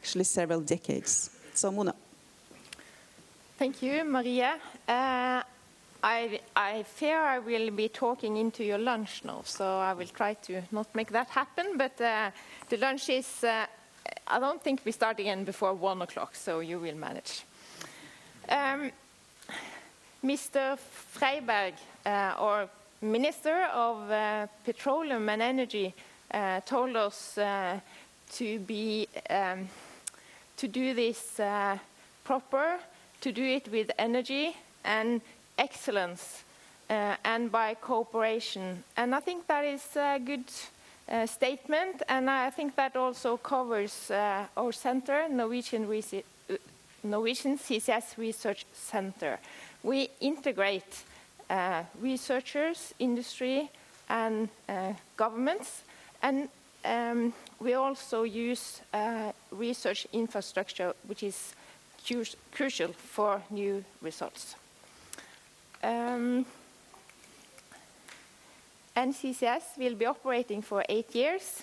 actually several decades. So Mona. Thank you, Maria. I fear I will be talking into your lunch now, so I will try to not make that happen, but the lunch is, I don't think we start again before 1 o'clock, so you will manage. Mr. Freiberg, or Minister of Petroleum and Energy, told us to do this proper, to do it with energy and excellence, and by cooperation. And I think that is a good statement, and I think that also covers our center, Norwegian CCS Research Center. We integrate researchers, industry, and governments, and we also use research infrastructure, which is crucial for new results. NCCS will be operating for 8 years.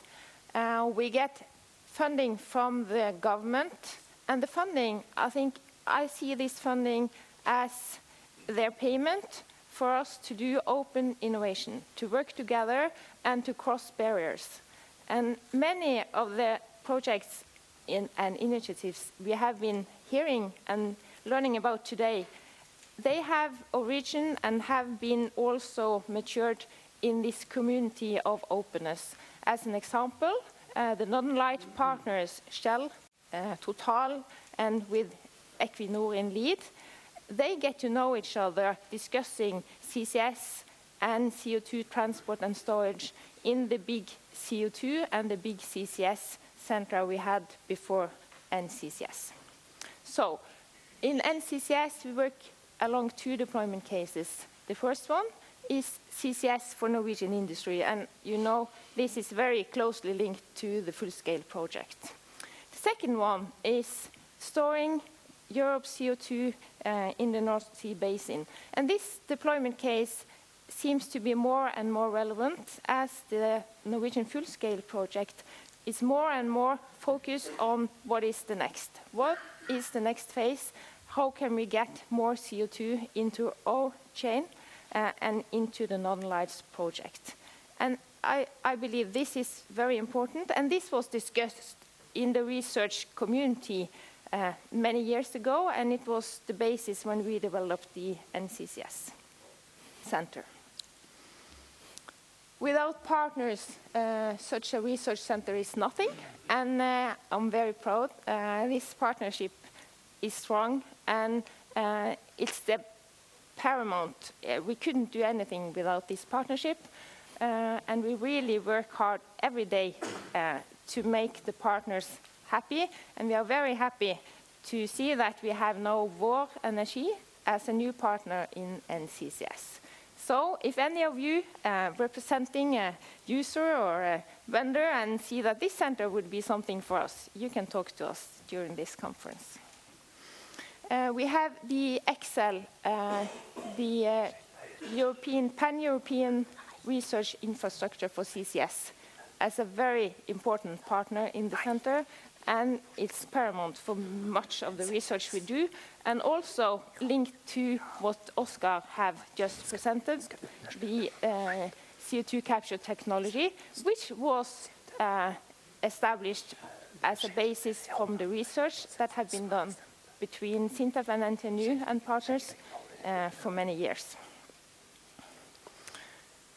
We get funding from the government, and the funding, I see this funding as their payment for us to do open innovation, to work together and to cross barriers. And many of the projects and initiatives we have been hearing and learning about today, they have origin and have been also matured in this community of openness. As an example, the Northern Light partners, Shell, Total, and with Equinor in lead, they get to know each other discussing CCS and CO2 transport and storage in the big CO2 and the big CCS center we had before NCCS. So, in NCCS, we work along 2 deployment cases. The first one is CCS for Norwegian industry, and you know this is very closely linked to the full-scale project. The second one is storing Europe's CO2 in the North Sea basin. And this deployment case seems to be more and more relevant as the Norwegian full-scale project is more and more focused on what is the next. What is the next phase? How can we get more CO2 into our chain and into the Northern Lights project? And I believe this is very important, and this was discussed in the research community many years ago, and it was the basis when we developed the NCCS Center. Without partners, such a research center is nothing, and I'm very proud. This partnership is strong, and it's the paramount. We couldn't do anything without this partnership, and we really work hard every day to make the partners happy, and we are very happy to see that we have now Vår Energi as a new partner in NCCS. So if any of you representing a user or a vendor and see that this center would be something for us, you can talk to us during this conference. We have the Excel, the Pan-European research infrastructure for CCS, as a very important partner in the center, and it's paramount for much of the research we do, and also linked to what Oscar have just presented, the CO2 capture technology, which was established as a basis from the research that had been done between SINTEF and NTNU and partners for many years.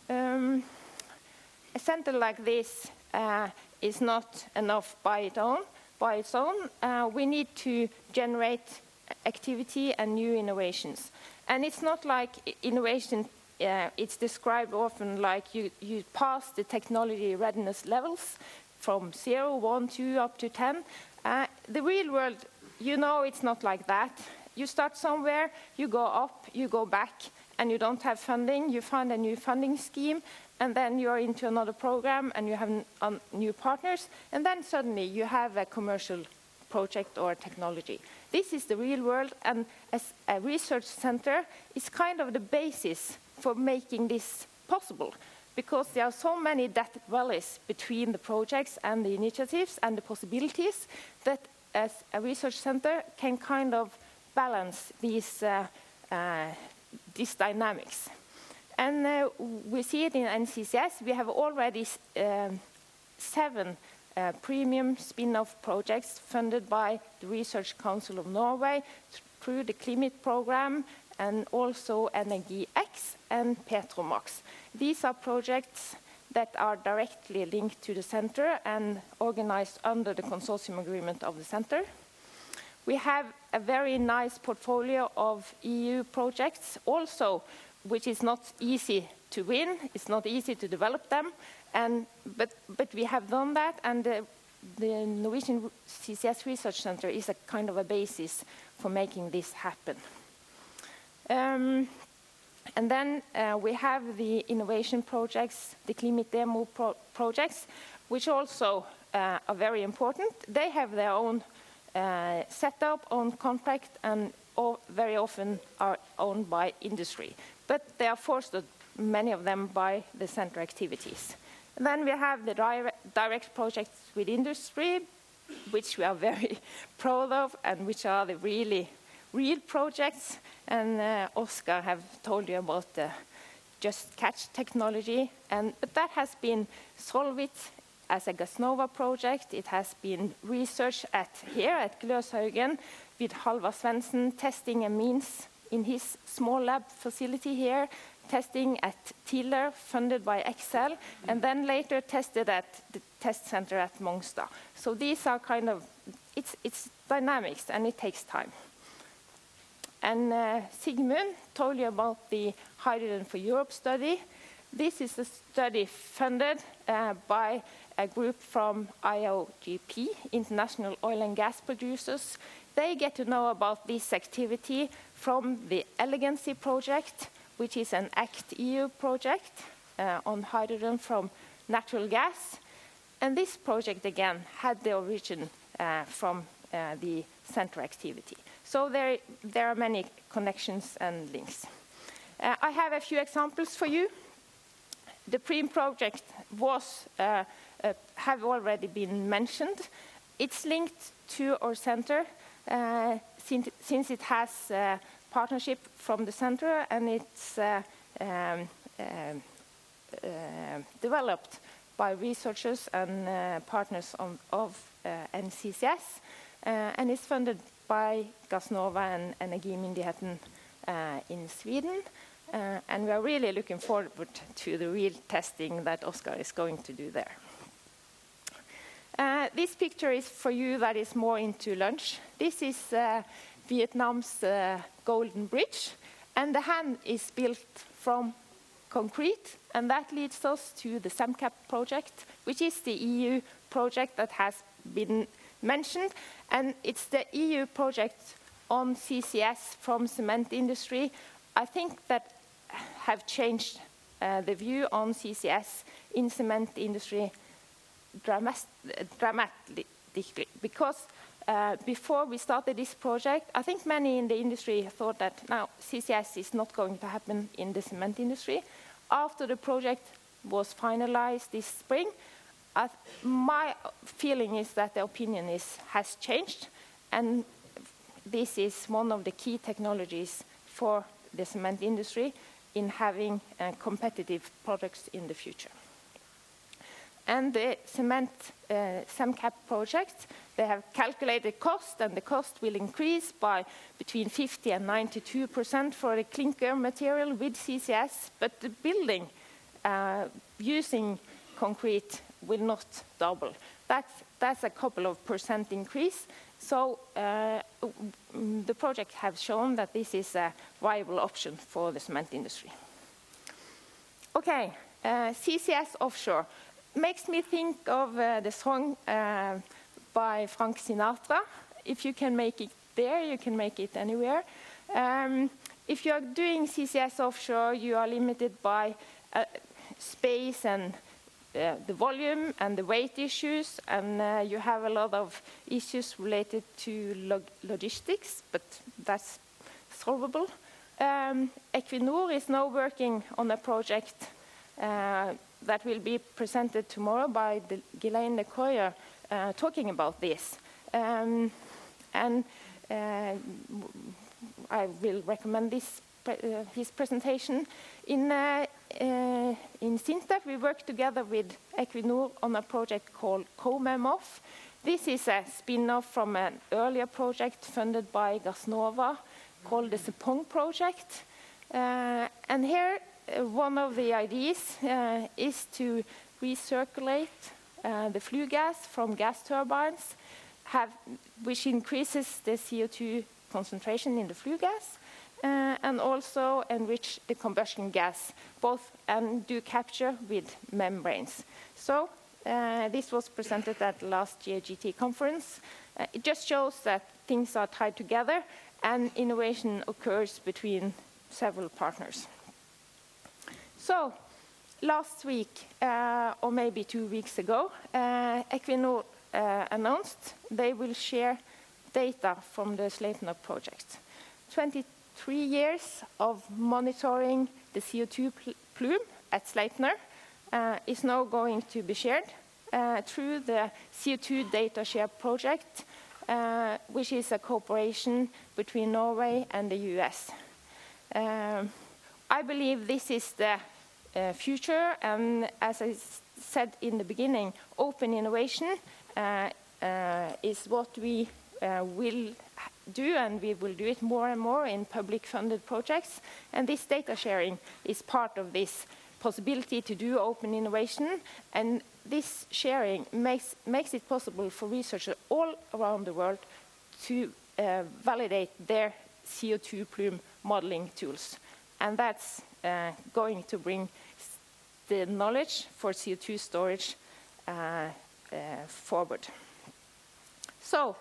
A center like this is not enough by its own. We need to generate activity and new innovations. And it's not like innovation, it's described often like you pass the technology readiness levels from 0, 1, 2, up to 10. The real world, you know, it's not like that. You start somewhere, you go up, you go back, and you don't have funding. You find a new funding scheme, and then you're into another program, and you have new partners, and then suddenly you have a commercial project or technology. This is the real world, and as a research center, it's kind of the basis for making this possible, because there are so many data valleys between the projects and the initiatives and the possibilities that as a research center, can kind of balance these dynamics. And we see it in NCCS. We have already 7 premium spin-off projects funded by the Research Council of Norway through the Climate program, and also Energi X and Petromax. These are projects that are directly linked to the center and organized under the consortium agreement of the center. We have a very nice portfolio of EU projects also, which is not easy to win. It's not easy to develop them, but we have done that, and the Norwegian CCS Research Center is a kind of a basis for making this happen. And then we have the innovation projects, the Climate demo projects, which also are very important. They have their own setup, own contract, and very often are owned by industry. But they are fostered, many of them, by the center activities. And then we have the direct projects with industry, which we are very proud of, and which are the real projects. And Oscar have told you about the Just Catch technology. But that has been solved as a Gassnova project. It has been researched here at Gløshaugen with Halvard Svendsen testing amines in his small lab facility here, testing at Tiller, funded by Excel, and then later tested at the test center at Mongstad. So these are kind of, it's dynamics, and it takes time. And Sigmund told you about the Hydrogen for Europe study. This is a study funded by a group from IOGP, International Oil and Gas Producers. They get to know about this activity from the Elegancy project, which is an ACT-EU project on hydrogen from natural gas. And this project, again, had the origin from the center activity. So there are many connections and links. I have a few examples for you. The PREEM project have already been mentioned. It's linked to our center since it has partnership from the center, and it's developed by researchers and partners of NCCS, and is funded by Gassnova and Energimyndigheten in Sweden. And we are really looking forward to the real testing that Oscar is going to do there. This picture is for you that is more into lunch. This is Vietnam's Golden Bridge, and the hand is built from concrete, and that leads us to the SEMCAP project, which is the EU project that has been mentioned, and it's the EU project on CCS from cement industry, I think, that have changed the view on CCS in cement industry dramatically, because before we started this project, I think many in the industry thought that now CCS is not going to happen in the cement industry. After the project was finalized this spring, my feeling is that the opinion has changed, and this is one of the key technologies for the cement industry in having competitive products in the future. And the cement SEMCAP project, they have calculated cost, and the cost will increase by between 50 and 92% for the clinker material with CCS, but the building using concrete will not double. That's a couple of percent increase. So the project has shown that this is a viable option for the cement industry. Okay, CCS offshore. Makes me think of the song by Frank Sinatra. If you can make it there, you can make it anywhere. If you are doing CCS offshore, you are limited by space and the volume and the weight issues, and you have a lot of issues related to logistics, but that's solvable. Equinor is now working on a project that will be presented tomorrow by Ghislaine Lecoyer talking about this. And I will recommend his presentation. In SINTEF, we work together with Equinor on a project called COMEMOF. This is a spin-off from an earlier project funded by Gassnova called the Sepong project. And here, one of the ideas is to recirculate the flue gas from gas turbines, which increases the CO2 concentration in the flue gas, and also enrich the combustion gas, and do capture with membranes. So this was presented at last year GT conference. It just shows that things are tied together and innovation occurs between several partners. So last week, or maybe 2 weeks ago, Equinor announced they will share data from the Sleipner project. 23 years of monitoring the CO2 plume at Sleipner is now going to be shared through the CO2 data share project, which is a cooperation between Norway and the US. I believe this is the future, and as I said in the beginning, open innovation is what we will do, and we will do it more and more in public funded projects. And this data sharing is part of this possibility to do open innovation, and this sharing makes it possible for researchers all around the world to validate their CO2 plume modeling tools. And that's going to bring the knowledge for CO2 storage forward. So,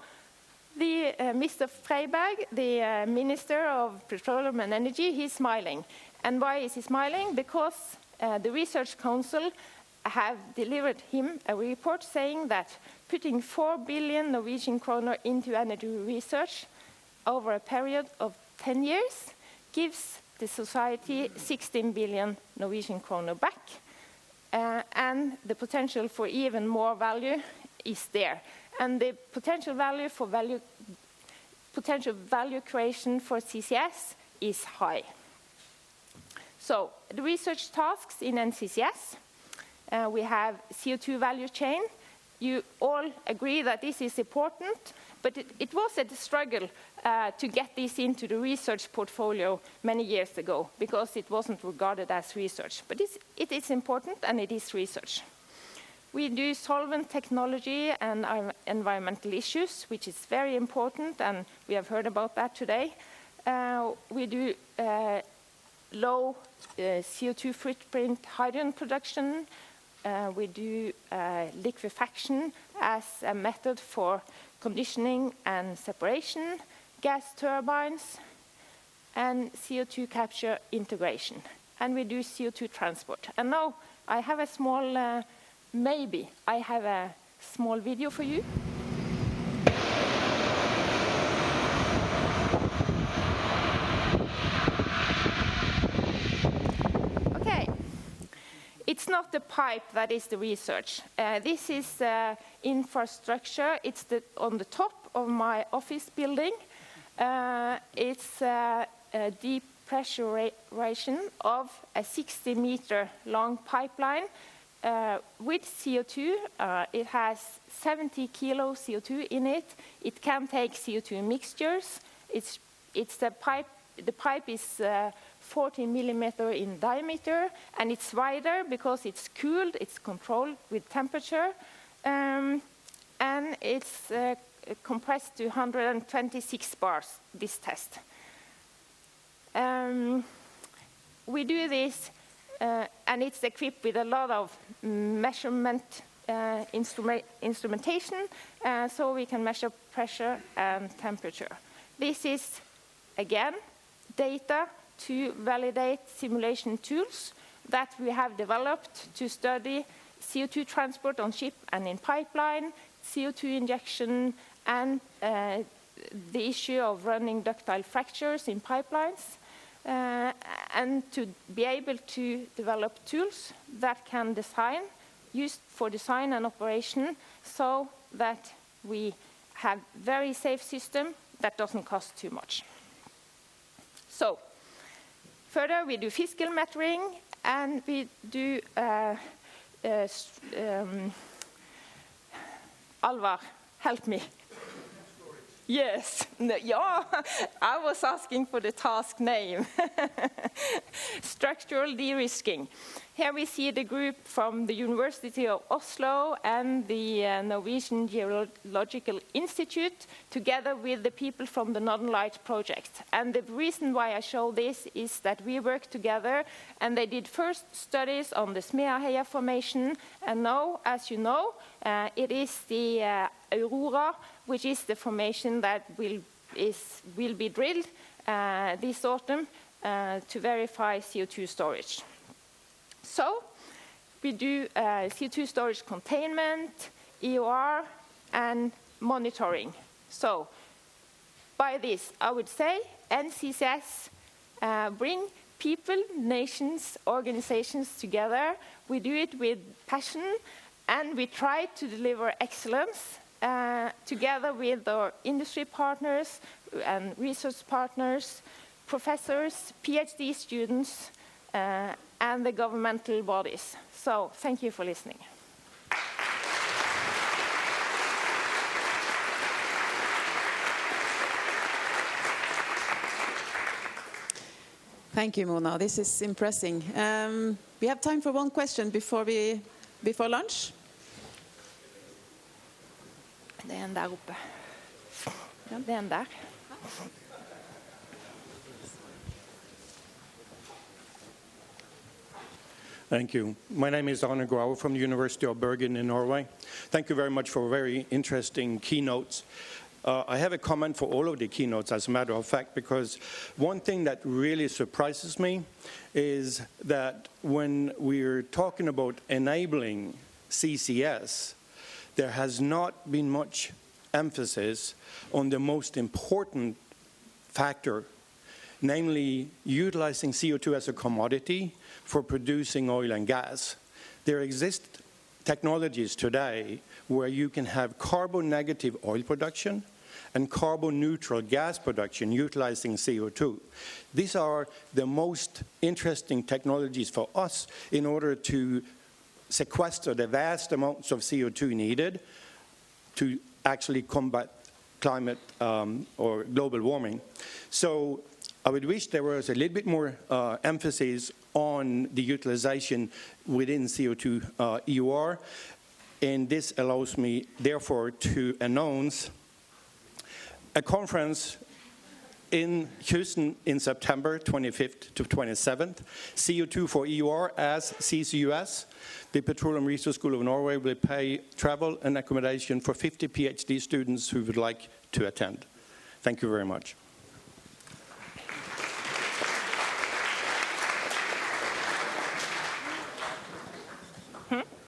Mr. Freiberg, the Minister of Petroleum and Energy, he's smiling. And why is he smiling? Because the Research Council have delivered him a report saying that putting 4 billion Norwegian kroner into energy research over a period of 10 years gives the society 16 billion Norwegian kroner back. And the potential for even more value is there. And the potential value creation for CCS is high. So the research tasks in NCCS, we have CO2 value chain. You all agree that this is important, but it was a struggle to get this into the research portfolio many years ago because it wasn't regarded as research. But it is important, and it is research. We do solvent technology and environmental issues, which is very important, and we have heard about that today. We do low CO2 footprint hydrogen production. We do liquefaction as a method for conditioning and separation, gas turbines, and CO2 capture integration. And we do CO2 transport. And now I have a small, maybe I have a small video for you. Okay. It's not the pipe that is the research. This is infrastructure. It's on the top of my office building. It's a depressurization of a 60-meter long pipeline with CO2. It has 70 kilo CO2 in it. It can take CO2 mixtures. The pipe is 40 millimeter in diameter, and it's wider because it's cooled, it's controlled with temperature, and it's compressed to 126 bars, this test. We do this, and it's equipped with a lot of measurement instrumentation, so we can measure pressure and temperature. This is, again, data to validate simulation tools that we have developed to study CO2 transport on ship and in pipeline, CO2 injection, and the issue of running ductile fractures in pipelines, and to be able to develop tools that can used for design and operation, so that we have very safe system that doesn't cost too much. So, further we do fiscal metering and we do Alvar, help me. Yes, yeah, I was asking for the task name. Structural de-risking. Here we see the group from the University of Oslo and the Norwegian Geological Institute, together with the people from the Northern Lights project. And the reason why I show this is that we work together, and they did first studies on the Smeaheia Formation, and now, as you know, it is the Aurora, which is the formation that will be drilled this autumn to verify CO2 storage. So we do CO2 storage containment, EOR, and monitoring. So by this, I would say NCCS bring people, nations, organizations together. We do it with passion, and we try to deliver excellence together with our industry partners and research partners, professors, PhD students, and the governmental bodies. So thank you for listening. Thank you, Mona. This is impressive. We have time for one question before lunch. Det er en der oppe. Det er en der. Thank you. My name is Arne Grauer from the University of Bergen in Norway. Thank you very much for very interesting keynotes. I have a comment for all of the keynotes, as a matter of fact, because one thing that really surprises me is that when we're talking about enabling CCS, there has not been much emphasis on the most important factor, namely utilizing CO2 as a commodity for producing oil and gas. There exist technologies today where you can have carbon-negative oil production and carbon-neutral gas production utilizing CO2. These are the most interesting technologies for us in order to sequester the vast amounts of CO2 needed to actually combat climate or global warming. So I would wish there was a little bit more emphasis on the utilization within CO2 EOR, and this allows me, therefore, to announce a conference in Houston in September 25th to 27th, CO2 for EOR as CCUS. The Petroleum Research School of Norway will pay travel and accommodation for 50 PhD students who would like to attend. Thank you very much.